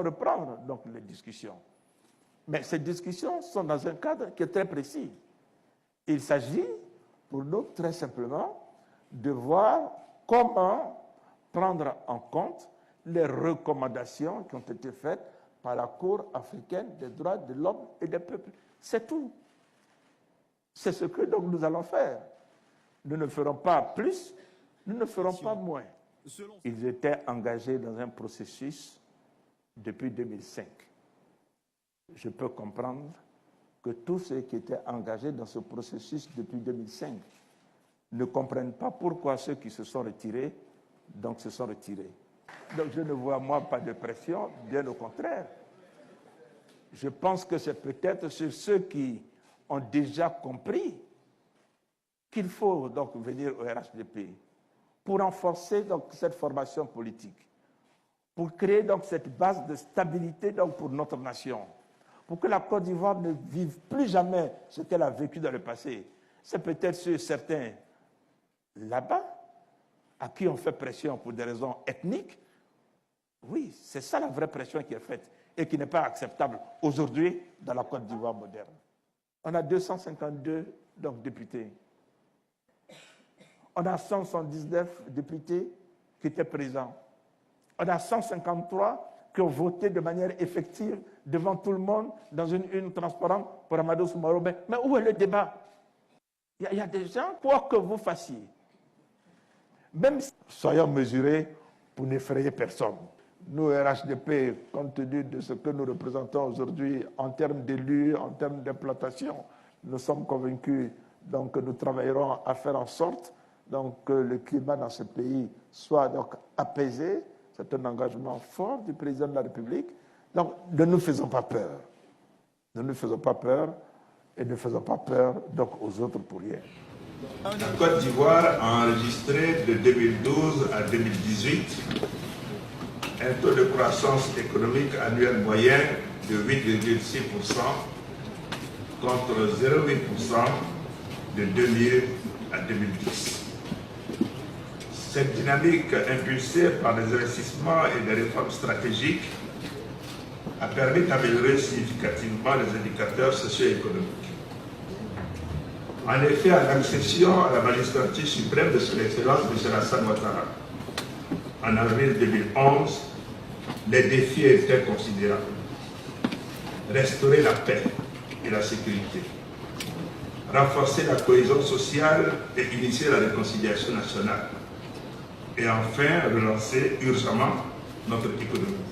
reprendre donc les discussions. Mais ces discussions sont dans un cadre qui est très précis. Il s'agit pour nous très simplement de voir comment prendre en compte les recommandations qui ont été faites par la Cour africaine des droits de l'homme et des peuples. C'est tout. C'est ce que donc nous allons faire. Nous ne ferons pas plus, nous ne ferons pas moins. Ils étaient engagés dans un processus depuis 2005. Je peux comprendre que tous ceux qui étaient engagés dans ce processus depuis 2005 ne comprennent pas pourquoi ceux qui se sont retirés, donc se sont retirés. Donc je ne vois, moi, pas de pression, bien au contraire. Je pense que c'est peut-être sur ceux qui ont déjà compris qu'il faut donc venir au RHDP pour renforcer donc cette formation politique, pour créer donc cette base de stabilité donc pour notre nation, pour que la Côte d'Ivoire ne vive plus jamais ce qu'elle a vécu dans le passé. C'est peut-être sur certains là-bas à qui on fait pression pour des raisons ethniques. Oui, c'est ça la vraie pression qui est faite et qui n'est pas acceptable aujourd'hui dans la Côte d'Ivoire moderne. On a 252 donc, députés. On a 179 députés qui étaient présents. On a 153 qui ont voté de manière effective devant tout le monde dans une urne transparente pour Amadou Soumaoro. Mais où est le débat? Il y a des gens, quoi que vous fassiez, même si soyons mesurés pour n'effrayer personne. Nous, RHDP, compte tenu de ce que nous représentons aujourd'hui en termes d'élus, en termes d'implantation, nous sommes convaincus donc, que nous travaillerons à faire en sorte donc, que le climat dans ce pays soit donc, apaisé. C'est un engagement fort du président de la République. Donc, ne nous faisons pas peur. Ne nous faisons pas peur et ne faisons pas peur donc, aux autres pour rien. La Côte d'Ivoire a enregistré de 2012 à 2018 un taux de croissance économique annuel moyen de 8,6% contre 0,8% de 2000 à 2010. Cette dynamique impulsée par les investissements et les réformes stratégiques a permis d'améliorer significativement les indicateurs socio-économiques. En effet, à l'accession à la magistrature suprême de son Excellence M. Alassane Ouattara, en avril 2011, les défis étaient considérables. Restaurer la paix et la sécurité, renforcer la cohésion sociale et initier la réconciliation nationale, et enfin relancer urgemment notre économie.